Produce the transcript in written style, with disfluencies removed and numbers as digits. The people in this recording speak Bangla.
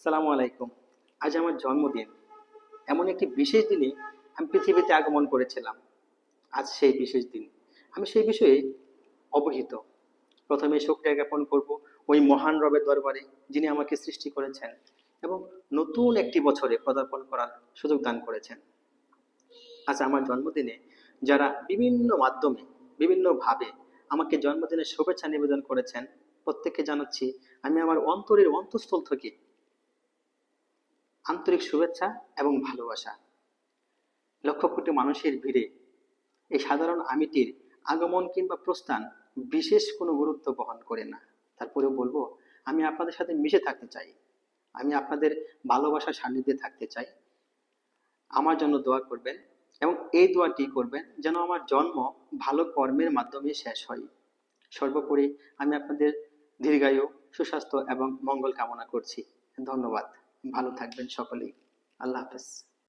আসসালামু আলাইকুম। আজ আমার জন্মদিন। এমন একটি বিশেষ দিনে আমি পৃথিবীতে আগমন করেছিলাম। আজ সেই বিশেষ দিন। আমি সেই বিষয়ে অবহিত। প্রথমে শুকরিয়া জ্ঞাপন করব ওই মহান রবের দরবারে, যিনি আমাকে সৃষ্টি করেছেন এবং নতুন একটি বছরে পদার্পণ করার সুযোগ দান করেছেন। আজ আমার জন্মদিনে যারা বিভিন্ন মাধ্যমে, বিভিন্নভাবে আমাকে জন্মদিনের শুভেচ্ছা নিবেদন করেছেন, প্রত্যেককে জানাচ্ছি আমি আমার অন্তরের অন্তঃস্থল থেকে আন্তরিক শুভেচ্ছা এবং ভালোবাসা। লক্ষ কোটি মানুষের ভিড়ে এই সাধারণ আমিটির আগমন কিংবা প্রস্থান বিশেষ কোনো গুরুত্ব বহন করে না। তারপরেও বলবো, আমি আপনাদের সাথে মিশে থাকতে চাই, আমি আপনাদের ভালোবাসার সান্নিধ্যে থাকতে চাই। আমার জন্য দোয়া করবেন এবং এই দোয়াটি করবেন যেন আমার জন্ম ভালো কর্মের মাধ্যমে শেষ হয়। সর্বোপরি আমি আপনাদের দীর্ঘায়ু, সুস্বাস্থ্য এবং মঙ্গল কামনা করছি। ধন্যবাদ। ভালো থাকবেন সকলেই। আল্লাহ হাফেজ।